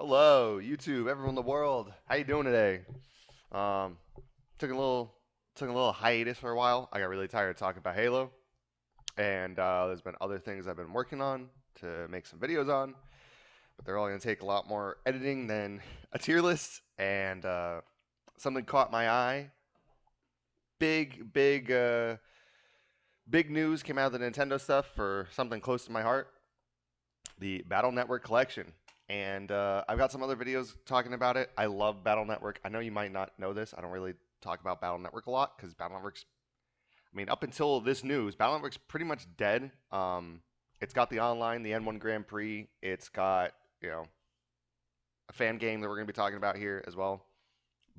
Hello, YouTube, everyone in the world. How you doing today? Um, took a little took a little hiatus for a while. I got really tired of talking about Halo, and there's been other things I've been working on to make some videos on, but they're all going to take a lot more editing than a tier list. And something caught my eye. Big news came out of the Nintendo stuff for something close to my heart. The Battle Network collection. And I've got some other videos talking about it. I love Battle Network. I know you might not know this. I don't really talk about Battle Network a lot because Battle Network's, I mean, up until this news, Battle Network's pretty much dead. It's got the online, the N1 Grand Prix. It's got, you know, a fan game that we're going to be talking about here as well.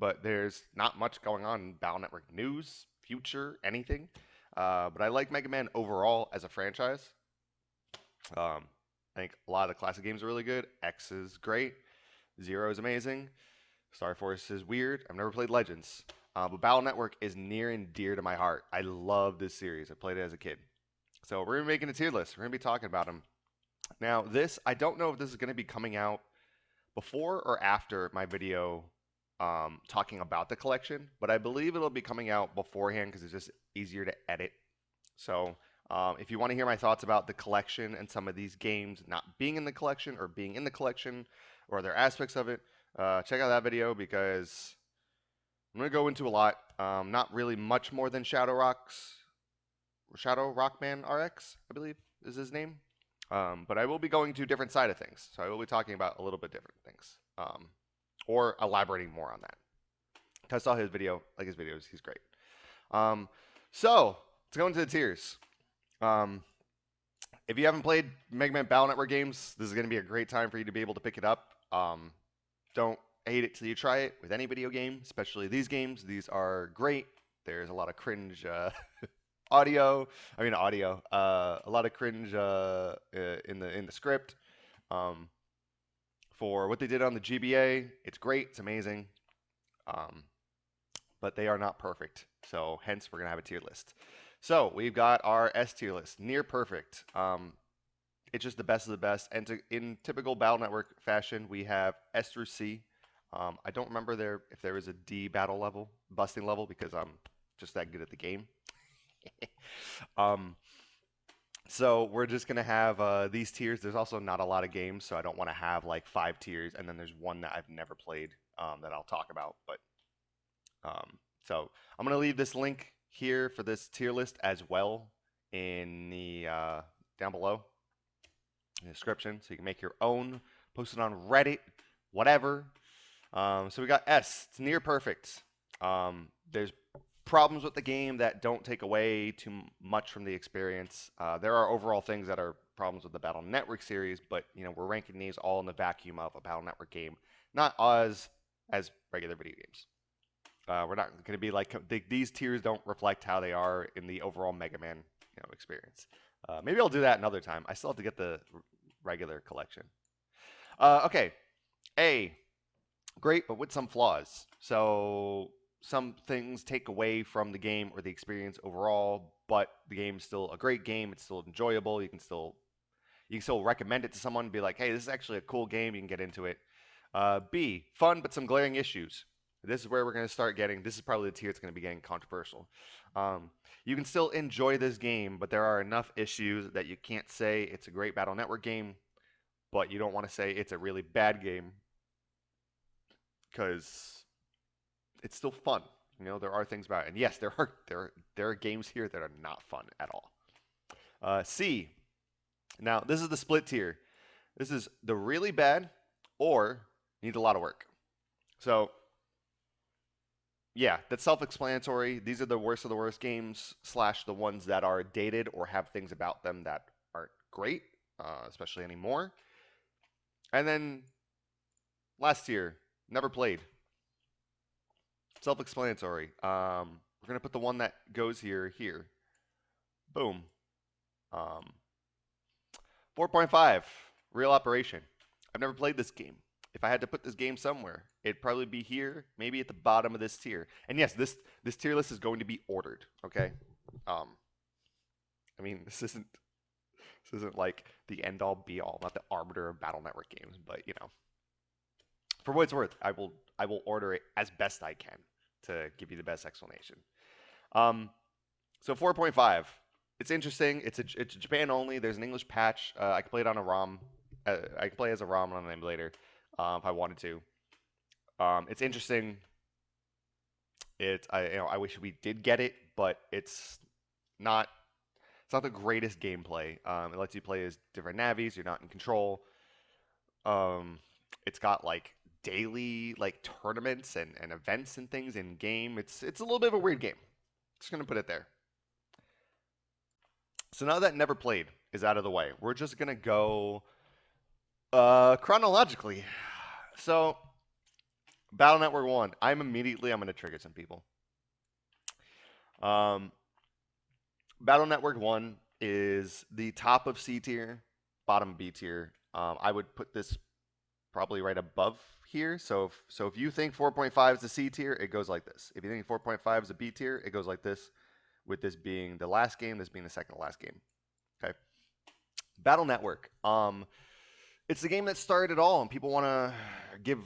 But there's not much going on in Battle Network news, future, anything. But I like Mega Man overall as a franchise. Um, I think a lot of the classic games are really good. X is great. Zero is amazing. Star Force is weird. I've never played Legends. But Battle Network is near and dear to my heart. I love this series. I played it as a kid. So we're going to be making a tier list. We're going to be talking about them. Now, I don't know if this is going to be coming out before or after my video talking about the collection, but I believe it'll be coming out beforehand because it's just easier to edit. So if you want to hear my thoughts about the collection and some of these games not being in the collection or being in the collection or other aspects of it, check out that video because I'm going to go into a lot. Not really much more than Shadow Rockman RX, I believe is his name. But I will be going to different side of things. So I will be talking about a little bit different things or elaborating more on that. I saw his video, like his videos. He's great. So let's go into the tiers. Um, if you haven't played Mega Man Battle Network games, this is going to be a great time for you to be able to pick it up. Don't hate it till you try it with any video game, especially these games. These are great. There's a lot of cringe audio. I mean audio. A lot of cringe in the script. Um, for what they did on the GBA, it's great. It's amazing. Um, but they are not perfect. So hence we're gonna have a tier list. So we've got our S tier list, near perfect. It's just the best of the best. And in typical Battle Network fashion, we have S through C. I don't remember if there is a D battle level, busting level, because I'm just that good at the game. um, so we're just gonna have these tiers. There's also not a lot of games, so I don't want to have like 5 tiers, and then there's one that I've never played that I'll talk about. But so I'm gonna leave this link here for this tier list as well in the down below in the description, so you can make your own, post it on Reddit, whatever. So we got S. It's near perfect. There's problems with the game that don't take away too much from the experience. There are overall things that are problems with the Battle Network series, but we're ranking these all in the vacuum of a Battle Network game, not as regular video games. We're not going to be like these tiers don't reflect how they are in the overall Mega Man experience. Maybe I'll do that another time. I still have to get the regular collection. Okay, A, great, but with some flaws. So some things take away from the game or the experience overall, but the game's still a great game. It's still enjoyable. You can still recommend it to someone and be like, hey, this is actually a cool game. You can get into it. B, fun, but some glaring issues. This is where we're going to start getting, this is probably the tier that's going to be getting controversial. You can still enjoy this game, but there are enough issues that you can't say it's a great Battle Network game, but you don't want to say it's a really bad game because it's still fun. There are things about it. And yes, there are games here that are not fun at all. C. Now, this is the split tier. This is the really bad or need a lot of work. So, yeah, that's self-explanatory. These are the worst of the worst games / the ones that are dated or have things about them that aren't great, especially anymore. And then last tier, never played. Self-explanatory. We're gonna put the one that goes here. Boom. 4.5. Real operation. I've never played this game. If I had to put this game somewhere, it'd probably be here, maybe at the bottom of this tier. And yes, this tier list is going to be ordered. Okay. I mean, this isn't like the end all be all, not the arbiter of Battle Network games, but For what it's worth, I will order it as best I can to give you the best explanation. Um, so 4.5, it's interesting. It's Japan only. There's an English patch. I can play it on a ROM. I can play as a ROM on an emulator if I wanted to. It's interesting. I wish we did get it, but not it's not the greatest gameplay. It lets you play as different navies. You're not in control. Um, it's got like daily like tournaments and events and things in game. It's a little bit of a weird game. Just gonna put it there. So now that never played is out of the way, we're just gonna go chronologically. So Battle Network One. I'm gonna trigger some people. Um, Battle Network One is the top of C tier, bottom B tier. I would put this probably right above here. So if you think 4.5 is a C tier, it goes like this. If you think 4.5 is a B tier, it goes like this. With this being the last game, this being the second to last game. Okay. Battle Network. It's the game that started it all, and people want to give,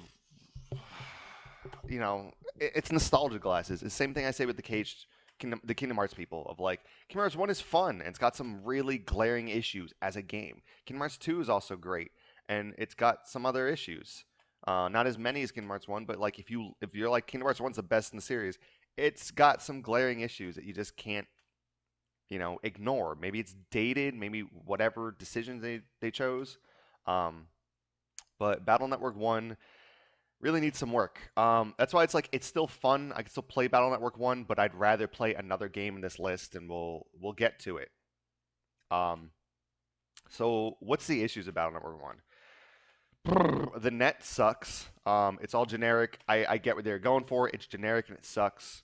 it's nostalgia glasses. It's the same thing I say with the Kingdom Hearts people of like Kingdom Hearts 1 is fun and it's got some really glaring issues as a game. Kingdom Hearts 2 is also great and it's got some other issues. Not as many as Kingdom Hearts 1, but like if you're like Kingdom Hearts 1's the best in the series, it's got some glaring issues that you just can't, ignore. Maybe it's dated, maybe whatever decisions they chose. Um, but Battle Network 1 really needs some work. That's why it's still fun. I can still play Battle Network 1, but I'd rather play another game in this list, and we'll get to it. Um, so what's the issues of Battle Network 1? The net sucks. It's all generic. I get what they're going for. It's generic and it sucks.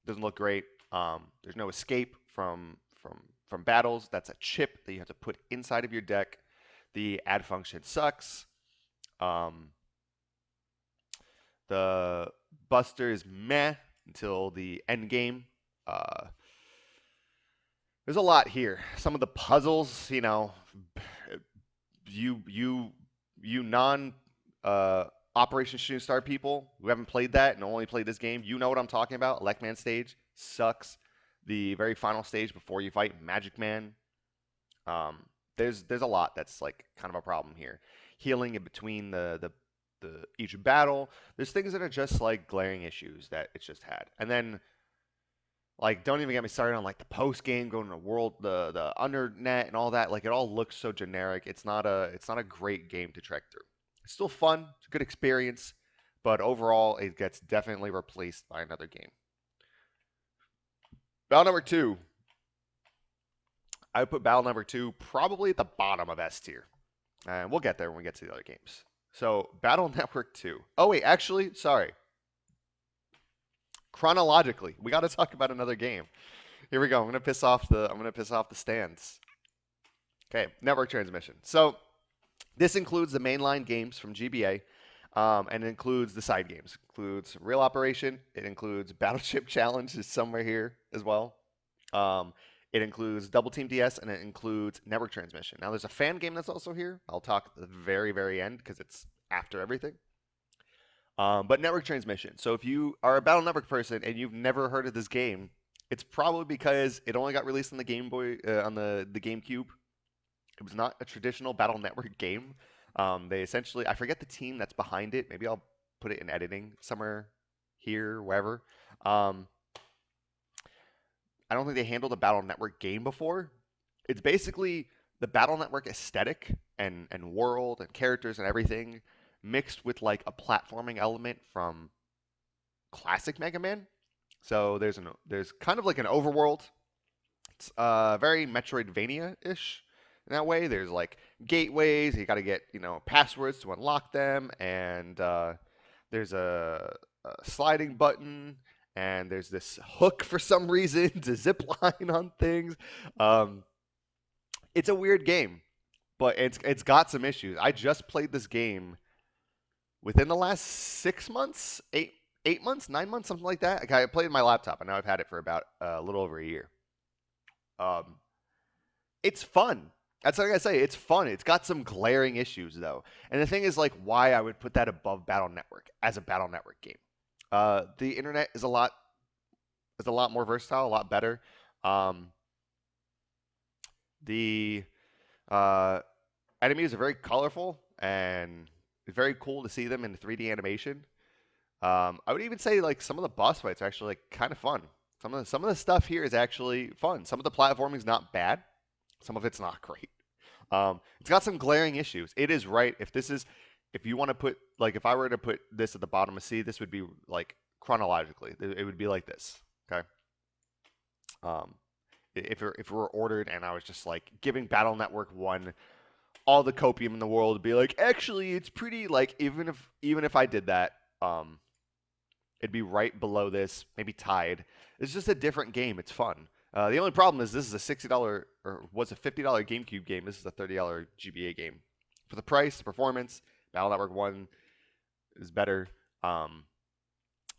Doesn't look great. There's no escape from battles. That's a chip that you have to put inside of your deck. The add function sucks. Um, the Buster is meh until the end game. Uh, there's a lot here. Some of the puzzles, you you you non Operation Shooting Star people who haven't played that and only played this game, you know what I'm talking about. Electman stage sucks. The very final stage before you fight Magic Man. Um, there's a lot that's like kind of a problem here. Healing in between the each battle. There's things that are just like glaring issues that it's just had. And then like don't even get me started on like the post game going to the world the undernet and all that. Like it all looks so generic. It's not a great game to trek through. It's still fun. It's a good experience, but overall it gets definitely replaced by another game. Battle number 2. I would put Battle number 2 probably at the bottom of S tier. And we'll get there when we get to the other games. So, Battle Network 2. Oh, wait, actually, sorry. Chronologically, we got to talk about another game. Here we go. I'm going to piss off the stands. Okay, network transmission. So, this includes the mainline games from GBA, and it includes the side games. It includes Real Operation. It includes Battleship Challenge is somewhere here as well. Um, it includes Double Team DS, and it includes Network Transmission. Now, there's a fan game that's also here. I'll talk at the very, very end because it's after everything. But Network Transmission. So if you are a Battle Network person and you've never heard of this game, it's probably because it only got released on the Game Boy, on the GameCube. It was not a traditional Battle Network game. They essentially, I forget the team that's behind it. Maybe I'll put it in editing somewhere here, wherever. Um, I don't think they handled a Battle Network game before. It's basically the Battle Network aesthetic and world and characters and everything mixed with like a platforming element from classic Mega Man. So there's kind of like an overworld. It's very Metroidvania-ish in that way. There's like gateways. You got to get passwords to unlock them, and there's a sliding button, and there's this hook for some reason to zip line on things. Um, it's a weird game, but it's got some issues. I just played this game within the last 6 months, 8 months, 9 months, something like that. I played my laptop, and now I've had it for about a little over a year. Um, it's fun. That's what I gotta say. It's fun. It's got some glaring issues though, and the thing is, like, why I would put that above Battle Network as a Battle Network game. The internet is a lot more versatile, a lot better. Um, the uh, enemies are very colorful and it's very cool to see them in 3D animation. I would even say like some of the boss fights are actually like kind of fun. Some of the stuff here is actually fun. Some of the platforming is not bad. Some of it's not great. It's got some glaring issues. It is right. If you want to put like if I were to put this at the bottom of C, this would be like chronologically. It would be like this. Okay. Um, if it were ordered and I was just like giving Battle Network one all the copium in the world, be like, actually, it's pretty like even if I did that, it'd be right below this, maybe tied. It's just a different game. It's fun. The only problem is this is a $60 or was a $50 GameCube game. This is a $30 GBA game. For the price, the performance, Battle Network One is better.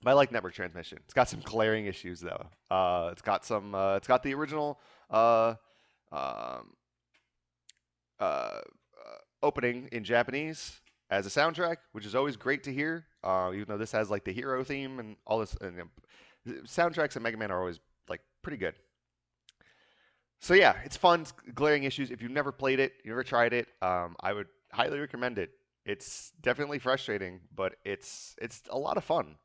But I like network transmission. It's got some glaring issues though. It's got some. It's got the original uh, um, uh, opening in Japanese as a soundtrack, which is always great to hear. Even though this has like the hero theme and all this, and, soundtracks in Mega Man are always like pretty good. So yeah, it's fun. It's glaring issues. If you've never played it, you never tried it, I would highly recommend it. It's definitely frustrating, but it's a lot of fun.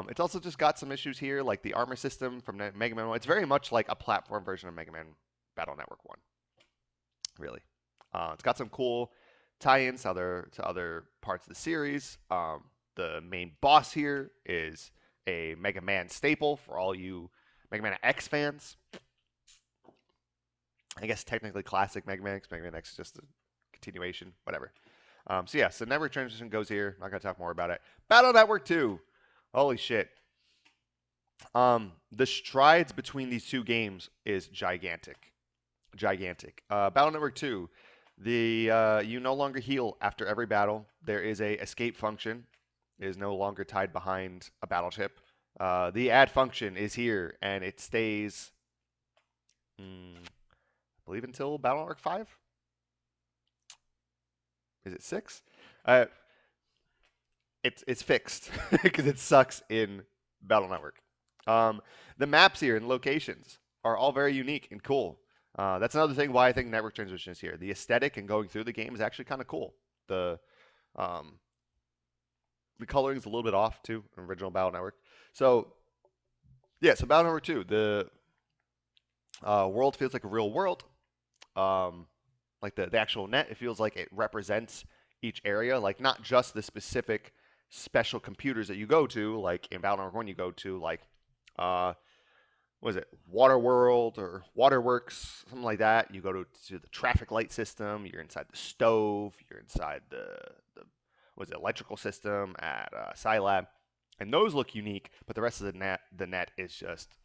It's also just got some issues here, like the armor system from Mega Man 1. It's very much like a platform version of Mega Man Battle Network 1, really. It's got some cool tie-ins to other parts of the series. The main boss here is a Mega Man staple for all you Mega Man X fans. I guess technically classic Mega Man X. Mega Man X is just a continuation, whatever. So yeah, so network transition goes here. Not gonna talk more about it. Battle Network 2. Holy shit. The strides between these two games is gigantic. Gigantic. Battle Network 2. You no longer heal after every battle. There is a escape function. It is no longer tied behind a battleship. The add function is here and it stays, I believe, until Battle Network 5. Is it 6? Uh, it's fixed because it sucks in Battle Network. Um, the maps here and locations are all very unique and cool. That's another thing why I think network transition is here. The aesthetic and going through the game is actually kind of cool. The um, the coloring is a little bit off too in original Battle Network. So yeah, so Battle Network 2, the world feels like a real world. Um, like the actual net, it feels like it represents each area, like not just the specific special computers that you go to, like in Battle Network 1 you go to like uh what is it, Water World or Waterworks, something like that. You go to the traffic light system, you're inside the stove, you're inside the was it electrical system at Scilab, and those look unique, but the rest of the net is just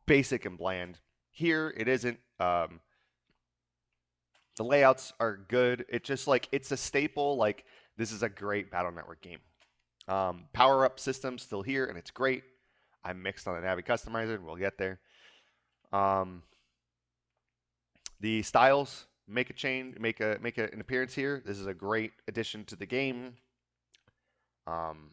basic and bland. Here it isn't. The layouts are good. It's just like it's a staple. Like this is a great Battle Network game. Power up system still here, and it's great. I mixed on the Navi customizer. We'll get there. Um, the styles make an appearance here. This is a great addition to the game. Um,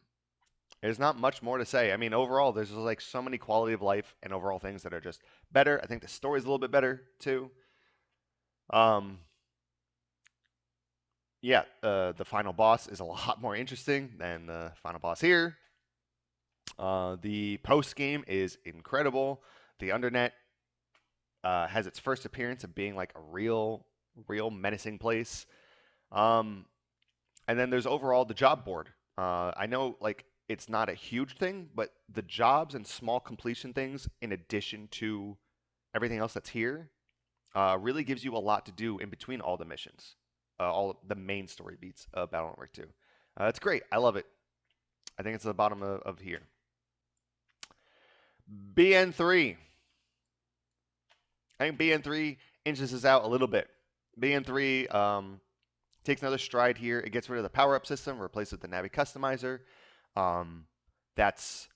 there's not much more to say. I mean, overall, there's just like so many quality of life and overall things that are just better. I think the story's a little bit better too. Um, yeah, the final boss is a lot more interesting than the final boss here. The post game is incredible. The Undernet has its first appearance of being like a real menacing place. Um, and then there's overall the job board. I know like it's not a huge thing, but the jobs and small completion things, in addition to everything else that's here, really gives you a lot to do in between all the missions, all the main story beats of Battle Network 2. It's great. I love it. I think it's at the bottom of here. BN3. I think BN3 inches us out a little bit. BN3 takes another stride here. It gets rid of the power up system, replaced with the Navi customizer. That's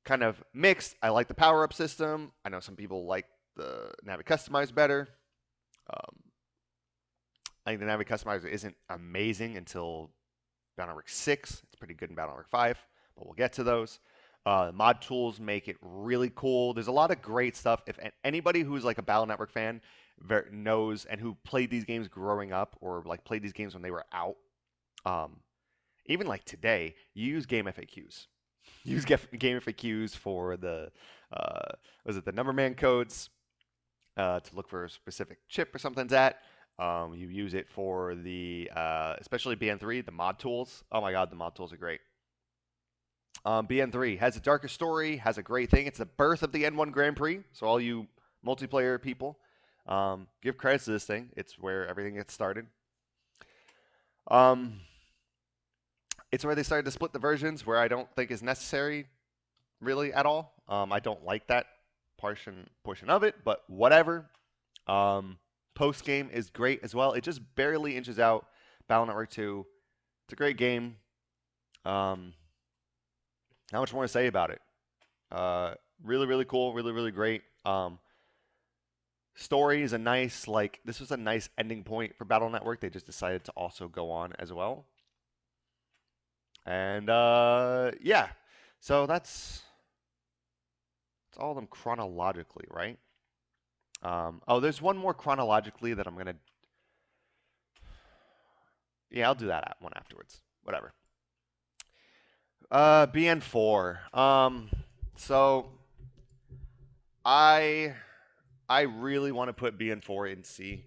kind of mixed. I like the power up system. I know some people like the Navi customizer better. Um, Like the Dynamic Customizer isn't amazing until Battle Network 6. It's pretty good in Battle Network 5, but we'll get to those. Mod tools make it really cool. There's a lot of great stuff. If anybody who's like a Battle Network fan knows and who played these games growing up or like played these games when they were out, um, even like today, you use game FAQs. Use game FAQs for the uh, was it the numberman codes to look for a specific chip or something's at. You use it for the especially BN3, the mod tools. Oh my god, the mod tools are great. BN3 has a darker story, has a great thing. It's the birth of the N1 Grand Prix. So all you multiplayer people, give credits to this thing. It's where everything gets started. Um, it's where they started to split the versions, where I don't think is necessary really at all. I don't like that portion of it, but whatever. Um, Post game is great as well. It just barely inches out Battle Network 2. It's a great game. Um, not much more to say about it. Really, really cool. Really, really great. Story is a nice, like, this was a nice ending point for Battle Network. They just decided to also go on as well. And yeah, so that's all of them chronologically, right? Oh, there's one more chronologically that I'm gonna. Yeah, I'll do that one afterwards. Whatever. BN4. So I I really want to put BN4 in C.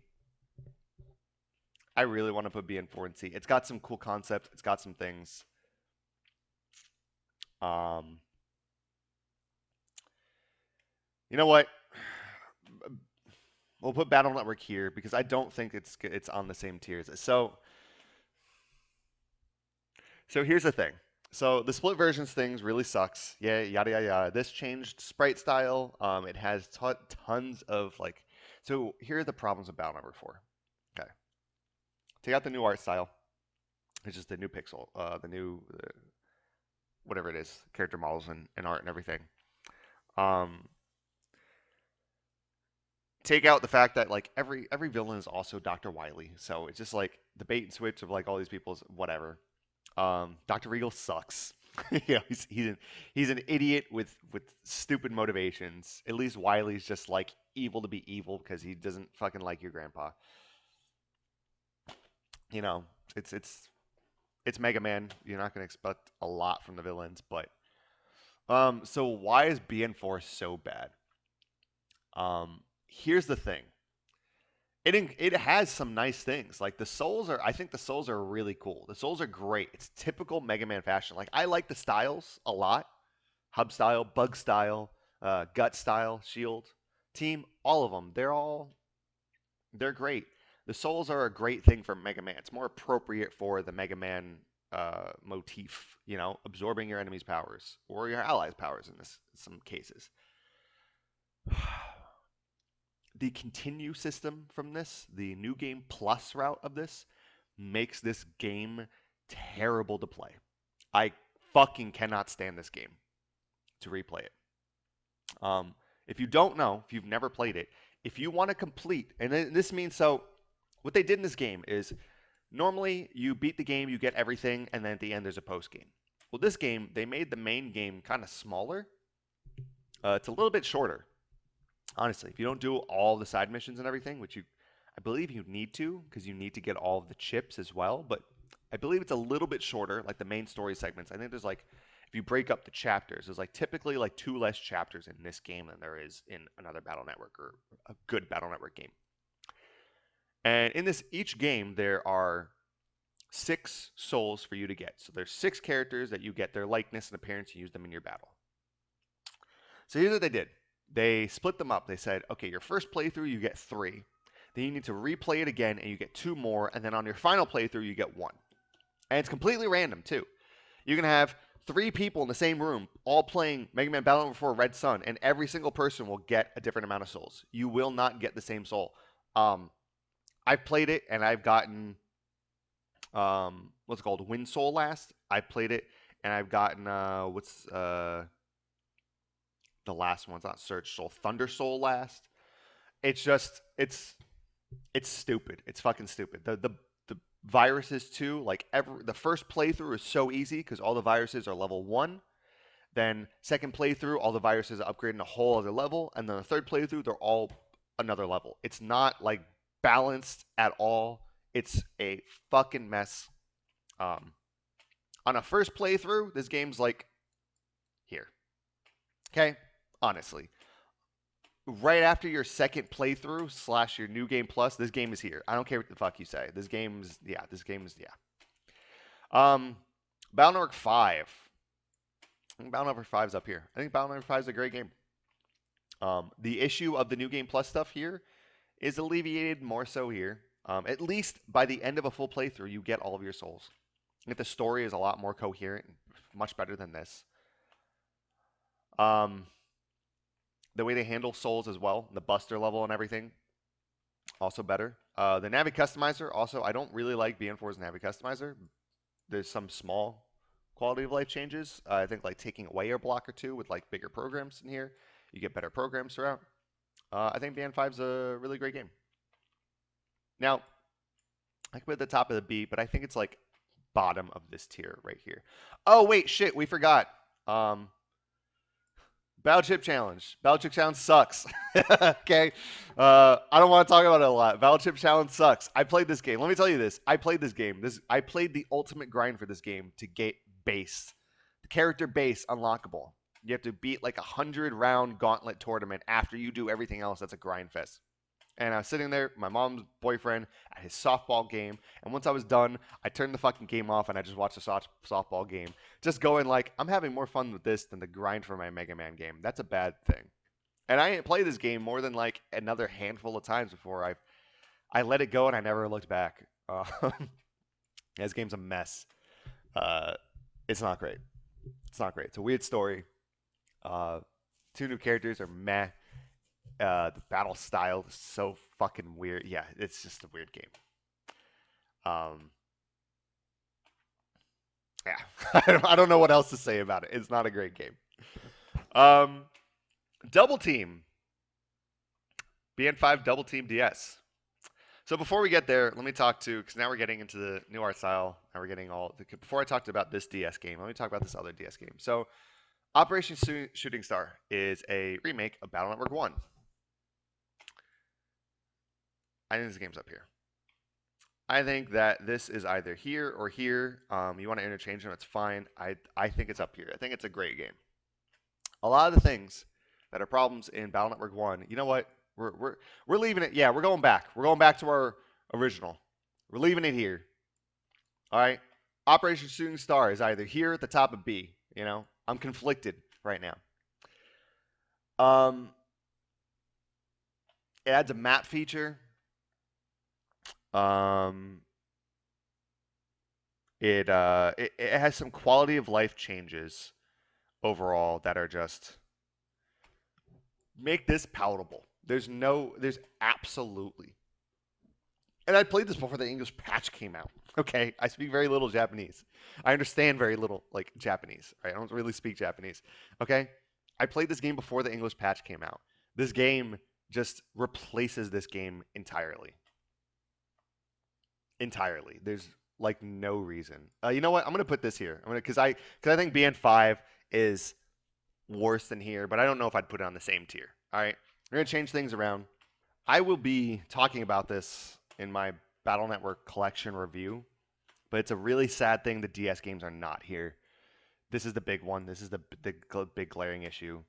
I really want to put BN4 in C. It's got some cool concepts. It's got some things. Um, you know what? We'll put Battle Network here because I don't think it's on the same tiers. So here's the thing. So the split versions things really sucks. Yeah, yada yada yada. This changed sprite style. It has tons of like. So here are the problems with Battle Network 4. Okay, take out the new art style. It's just the new pixel, the new whatever it is, character models and art and everything. Um, Take out the fact that like every villain is also Dr. Wily, so it's just like the bait and switch of like all these people's whatever. Dr. Regal sucks. He's an idiot with stupid motivations. At least Wily's just like evil to be evil because he doesn't fucking like your grandpa. You know, it's it's it's Mega Man. You're not gonna expect a lot from the villains, but so why is BN4 so bad? Here's the thing. It has some nice things. Like the souls are I think the souls are really cool. The souls are great. It's typical Mega Man fashion. Like I like the styles a lot. Hub style, bug style, gut style, shield, team, all of them. They're great. The souls are a great thing for Mega Man. It's more appropriate for the Mega Man motif, absorbing your enemy's powers or your allies' powers in some cases. The continue system from this, the new game plus route of this, makes this game terrible to play. I fucking cannot stand this game to replay it. If you don't know, if you've never played it, if you want to complete, and this means so, what they did in this game is normally you beat the game, you get everything, and then at the end there's a post game. Well, this game, they made the main game kind of smaller. It's a little bit shorter, honestly. If you don't do all the side missions and everything, which I believe you need to, because you need to get all of the chips as well, but I believe it's a little bit shorter, like the main story segments. I think there's like, if you break up the chapters, there's like typically like 2 less chapters in this game than there is in another Battle Network or a good Battle Network game. And in this each game, there are 6 souls for you to get. So there's 6 characters that you get their likeness and appearance, and use them in your battle. So here's what they did. They split them up. They said, okay, your first playthrough, you get 3. Then you need to replay it again, and you get 2 more. And then on your final playthrough, you get 1. And it's completely random, too. You can have 3 people in the same room all playing Mega Man Battle Network 4 Red Sun, and every single person will get a different amount of souls. You will not get the same soul. I've played it, and I've gotten what's it called, Wind Soul last. I played it, and I've gotten what's the last one's not Surge Soul, Thunder Soul last. It's It's stupid. It's fucking stupid. The viruses too. Like the first playthrough is so easy because all the viruses are level 1. Then second playthrough, all the viruses are upgrading a whole other level, and then the third playthrough, they're all another level. It's not like balanced at all. It's a fucking mess. Um, on a first playthrough, this game's like here. Okay, honestly, right after your second playthrough slash your new game plus, this game is here. I don't care what the fuck you say. This game's yeah. This game is yeah. Um, Battle Network 5. I think Battle Network 5 is up here. I think Battle Network 5 is a great game. The issue of the new game plus stuff here is alleviated more so here. At least by the end of a full playthrough, you get all of your souls. I think the story is a lot more coherent, much better than this. Um, the way they handle souls as well, the buster level and everything, also better. The Navi Customizer, also, I don't really like BN4's Navi Customizer. There's some small quality of life changes. I think like taking away a block or two with like bigger programs in here, you get better programs throughout. I think BN5 is a really great game. Now, I could put it at the top of the B, but I think it's like bottom of this tier right here. Oh wait, shit, we forgot. Um, Battle Chip Challenge. Battle Chip Challenge sucks. Okay, I don't want to talk about it a lot. Battle Chip Challenge sucks. I played this game. Let me tell you this. I played this game. I played the ultimate grind for this game to get base, the character base unlockable. You have to beat like 100 round gauntlet tournament after you do everything else. That's a grind fest. And I was sitting there, my mom's boyfriend, at his softball game. And once I was done, I turned the fucking game off and I just watched the softball game. Just going like, I'm having more fun with this than the grind for my Mega Man game. That's a bad thing. And I didn't play this game more than like another handful of times before I let it go and I never looked back. This game's a mess. Uh, it's not great. It's not great. It's a weird story. Uh, two new characters are meh. The battle style is so fucking weird. Yeah, it's just a weird game. Um, yeah, I don't know what else to say about it. It's not a great game. Um, Double Team, BN5 Double Team DS. So before we get there, let me talk to because now we're getting into the new art style. Now we're getting all. Before I talked about this DS game, let me talk about this other DS game. So Operation Shooting Star is a remake of Battle Network 1. I think this game's up here. I think that this is either here or here. You want to interchange them, it's fine. I think it's up here. I think it's a great game. A lot of the things that are problems in Battle Network 1, you know what? We're leaving it. Yeah, we're going back. We're going back to our original. We're leaving it here. All right. Operation Shooting Star is either here at the top of B. You know, I'm conflicted right now. Um, it adds a map feature. Um, it has some quality of life changes overall that are just make this palatable. There's absolutely. And I played this before the English patch came out. Okay, I speak very little Japanese. I understand very little like Japanese. Right? I don't really speak Japanese. Okay, I played this game before the English patch came out. This game just replaces this game entirely. Entirely. There's like no reason. You know what? I'm gonna put this here. I'm gonna because I think BN5 is worse than here, but I don't know if I'd put it on the same tier. All right, we're gonna change things around. I will be talking about this in my Battle Network collection review, but it's a really sad thing the DS games are not here. This is the big one. This is the big glaring issue.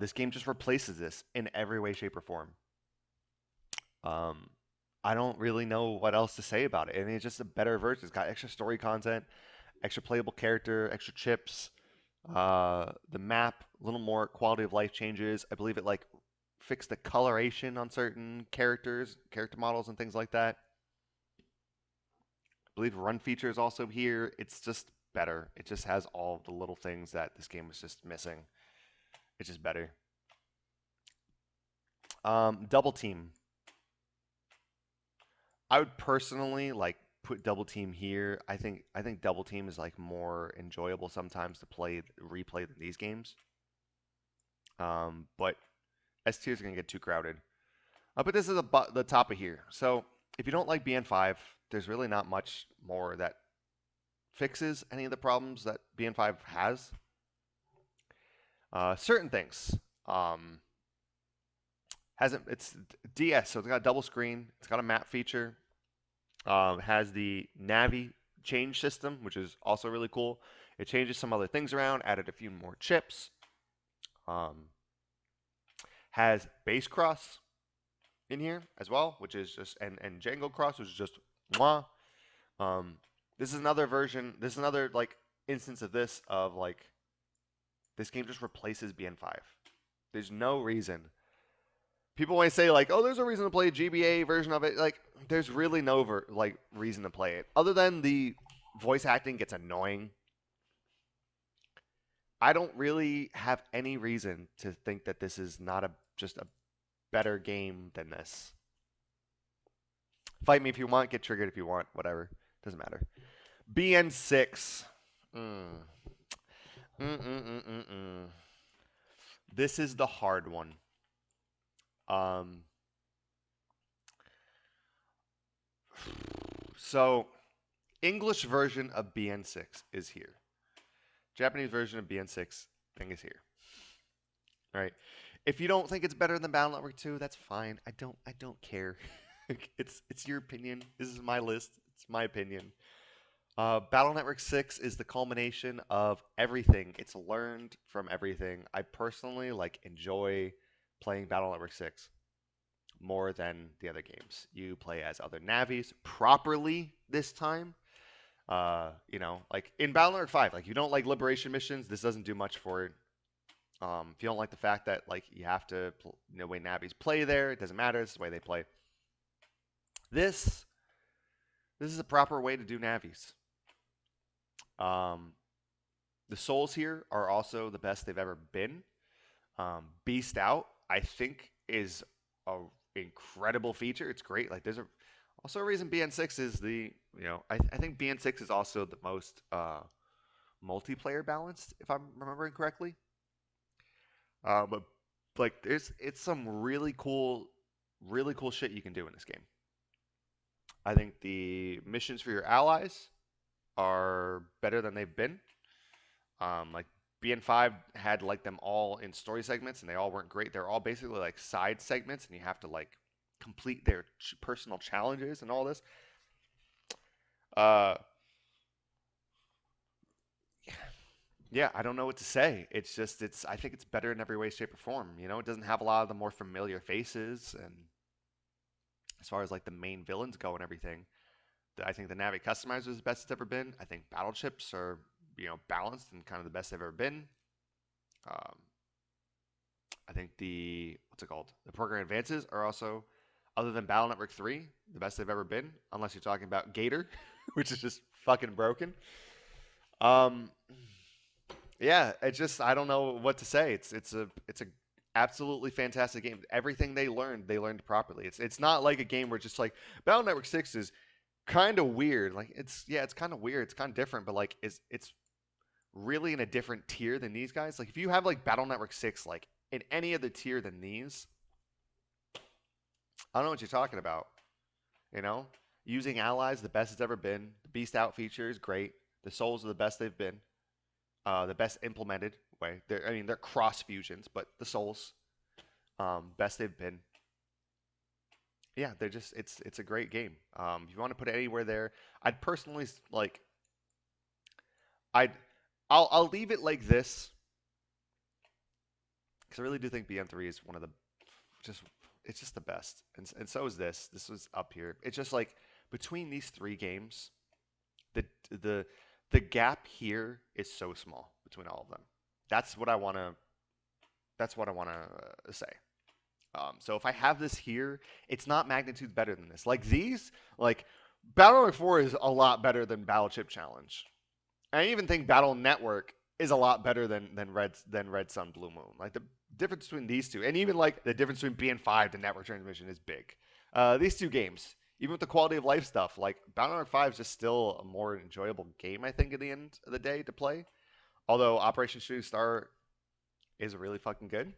This game just replaces this in every way, shape, or form. Um, I don't really know what else to say about it. I mean, it's just a better version. It's got extra story content, extra playable character, extra chips. The map, a little more quality of life changes. I believe it like fixed the coloration on certain characters, character models, and things like that. I believe run feature is also here. It's just better. It just has all the little things that this game was just missing. It's just better. Double team. I would personally like put double team here. I think double team is like more enjoyable sometimes to replay than these games. But S tier is gonna get too crowded. I'll put this at the top of here. So if you don't like BN5, there's really not much more that fixes any of the problems that BN5 has. Certain things. Um, hasn't it's DS, so it's got a double screen. It's got a map feature. Has the Navi change system, which is also really cool. It changes some other things around, added a few more chips. Um, has base cross in here as well, which is just and Django cross, which is just mwah. Um, this is another version. This is another like instance of this of like this game just replaces BN5. There's no reason. People might say like, oh, there's a reason to play a GBA version of it. Like, there's really no like reason to play it other than the voice acting gets annoying. I don't really have any reason to think that this is not a just a better game than this. Fight me if you want, get triggered if you want, whatever. Doesn't matter. BN6. Mm. Mm-mm-mm-mm-mm. This is the hard one. Um, so English version of BN6 is here. Japanese version of BN6 thing is here. All right. If you don't think it's better than Battle Network 2, that's fine. I don't care. It's your opinion. This is my list. It's my opinion. Battle Network 6 is the culmination of everything. It's learned from everything. I personally like enjoy playing Battle Network 6 more than the other games. You play as other navies properly this time. Like in Battle Network 5, like you don't like liberation missions, this doesn't do much for it. If you don't like the fact that like you have to, the way navies play there, it doesn't matter. It's the way they play. This this is a proper way to do navies. Um, the souls here are also the best they've ever been. Beast Out, I think, is a incredible feature. It's great. Like there's also a reason BN6 is I think BN6 is also the most multiplayer balanced, if I'm remembering correctly. But like it's some really cool shit you can do in this game. I think the missions for your allies are better than they've been. Like BN5 had like them all in story segments, and they all weren't great. They're all basically like side segments, and you have to like complete their personal challenges and all this. Uh, yeah, I don't know what to say. It's just I think it's better in every way, shape, or form. You know, it doesn't have a lot of the more familiar faces, and as far as like the main villains go and everything, I think the Navi customizer is the best it's ever been. I think battle chips are balanced and kind of the best they've ever been. Um, I think the what's it called? The program advances are also, other than Battle Network 3, the best they've ever been, unless you're talking about Gator, which is just fucking broken. Um, yeah, it's just I don't know what to say. It's a absolutely fantastic game. Everything they learned properly. It's not like a game where just like Battle Network 6 is kind of weird. Like it's kind of weird. It's kind of different, but like it's really in a different tier than these guys. Like if you have like Battle Network 6 like in any other tier than these, I don't know what you're talking about. You know, using allies the best it's ever been. The Beast Out feature is great. The souls are the best they've been. The best implemented way. They're cross fusions, but the souls best they've been. Yeah, they're just it's a great game. If you want to put it anywhere there, I'd personally like I'd I'll leave it like this because I really do think BN3 is one of the just it's just the best, and so is this. This was up here. It's just like between these three games, the the the gap here is so small between all of them. That's what I want to. That's what I want to say. So if I have this here, it's not magnitude better than this. Like these, like Battle Network 4 is a lot better than Battle Chip Challenge. I even think Battle Network is a lot better than Red Sun Blue Moon. Like the difference between these two, and even like the difference between BN5 and Network Transmission is big. These two games, even with the quality of life stuff, like Battle Network 5 is just still a more enjoyable game, I think, at the end of the day to play. Although Operation Shooting Star is really fucking good.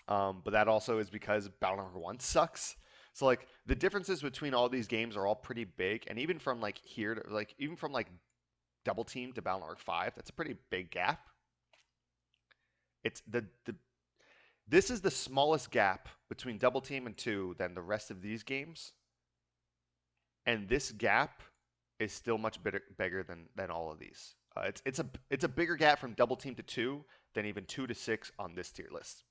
But that also is because Battle Network 1 sucks. So like the differences between all these games are all pretty big, and even from like here to like even from like Double Team to Battle Network 5, that's a pretty big gap. It's the This is the smallest gap between Double Team and 2 than the rest of these games, and this gap is still much bigger than all of these. It's a bigger gap from Double Team to 2 than even 2 to 6 on this tier list.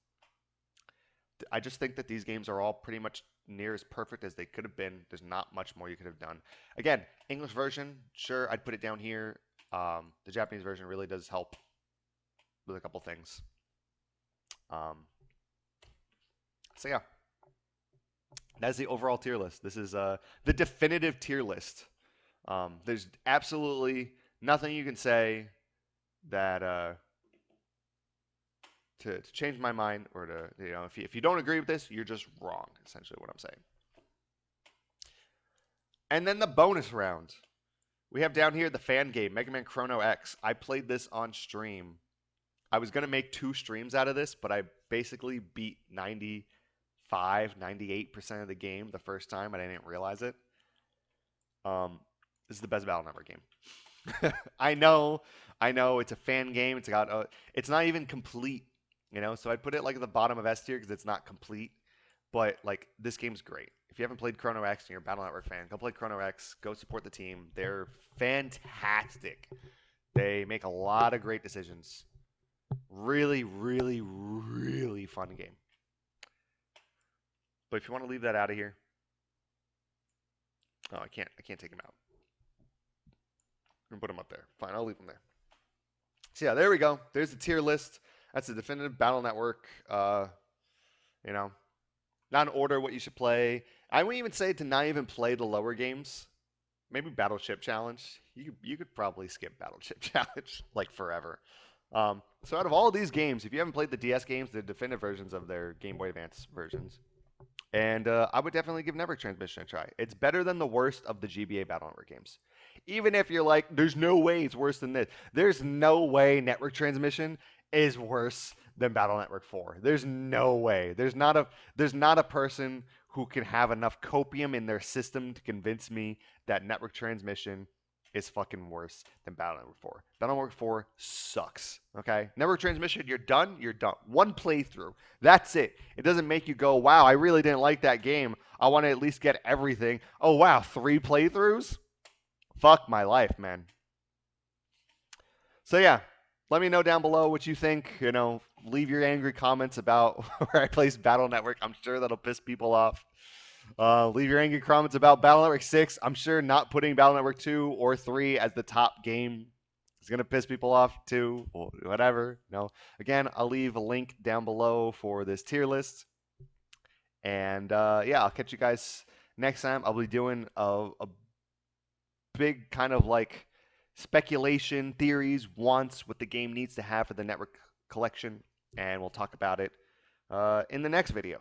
I just think that these games are all pretty much near as perfect as they could have been. There's not much more you could have done. Again, English version, sure, I'd put it down here. The Japanese version really does help with a couple things. So yeah, that's the overall tier list. This is the definitive tier list. There's absolutely nothing you can say that to change my mind or to if you don't agree with this, you're just wrong. Essentially, what I'm saying. And then the bonus round. We have down here the fan game, Mega Man Chrono X. I played this on stream. I was going to make 2 streams out of this, but I basically beat 98% of the game the first time, and I didn't realize it. This is the best Battle Network game. I know, it's a fan game. It's not even complete, So I'd put it like at the bottom of S tier because it's not complete. But like this game's great. If you haven't played Chrono X and you're a Battle Network fan, go play Chrono X. Go support the team. They're fantastic. They make a lot of great decisions. Really, really, really fun game. But if you want to leave that out of here, oh, I can't take them out. I'm gonna put them up there. Fine, I'll leave them there. So yeah, there we go. There's the tier list. That's the definitive Battle Network. You know, not in order what you should play. I wouldn't even say to not even play the lower games. Maybe Battleship Challenge. You could probably skip Battleship Challenge like forever. So out of all these games, if you haven't played the DS games, the definitive versions of their Game Boy Advance versions, and I would definitely give Network Transmission a try. It's better than the worst of the GBA Battle Network games. Even if you're like, there's no way it's worse than this. There's no way Network Transmission is worse than Battle Network 4. There's no way. There's not a person who can have enough copium in their system to convince me that Network Transmission is fucking worse than Battle Network 4. Battle Network 4 sucks. Okay? Network Transmission, you're done. You're done. One playthrough. That's it. It doesn't make you go, wow, I really didn't like that game. I want to at least get everything. Oh, wow, 3 playthroughs? Fuck my life, man. So, yeah. Let me know down below what you think. Leave your angry comments about where I placed Battle Network. I'm sure that'll piss people off. Leave your angry comments about Battle Network 6. I'm sure not putting Battle Network 2 or 3 as the top game is going to piss people off too, or whatever. Again, I'll leave a link down below for this tier list. And yeah, I'll catch you guys next time. I'll be doing a big kind of like speculation, theories, wants, what the game needs to have for the network collection. And we'll talk about it in the next video.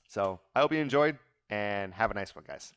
So I hope you enjoyed and have a nice one, guys.